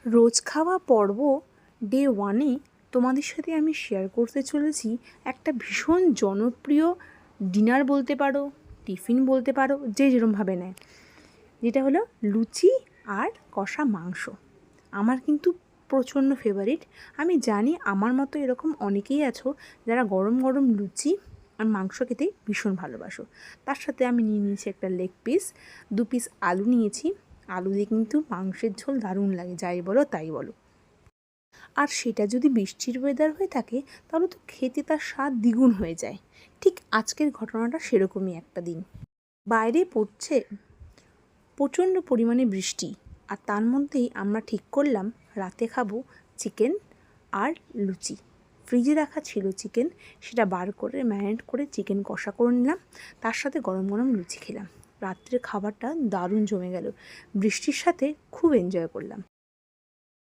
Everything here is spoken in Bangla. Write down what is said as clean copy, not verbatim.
রোজ খাওয়া পর্ব ডে 1-এ তোমাদের সাথে আমি শেয়ার করতে চলেছি একটা ভীষণ জনপ্রিয় ডিনার বলতে পারো, টিফিন বলতে পারো, যে যেরমভাবে নেয়, যেটা হলো লুচি আর কষা মাংস। আমার কিন্তু প্রচণ্ড ফেভারিট। আমি জানি আমার মতো এরকম অনেকেই আছো যারা গরম গরম লুচি আর মাংস খেতে ভীষণ ভালোবাসো। তার সাথে আমি নিয়ে নিয়েছি একটা লেগ পিস, 2 পিস আলু নিয়েছি। আলু দিয়ে কিন্তু মাংসের ঝোল দারুণ লাগে, যাই বলো তাই বলো। আর সেটা যদি বৃষ্টির ওয়েদার হয়ে থাকে তাহলে তো খেতে তার স্বাদ দ্বিগুণ হয়ে যায়। ঠিক আজকের ঘটনাটা সেরকমই একটা দিন। বাইরে পড়ছে প্রচণ্ড পরিমাণে বৃষ্টি, আর তার মধ্যেই আমরা ঠিক করলাম রাতে খাবো চিকেন আর লুচি। ফ্রিজে রাখা ছিল চিকেন, সেটা বার করে ম্যারিনেট করে চিকেন কষা করে নিলাম, তার সাথে গরম গরম লুচি খেলাম। রাত্রের খাবারটা দারুণ জমে গেল, বৃষ্টির সাথে খুব এনজয় করলাম।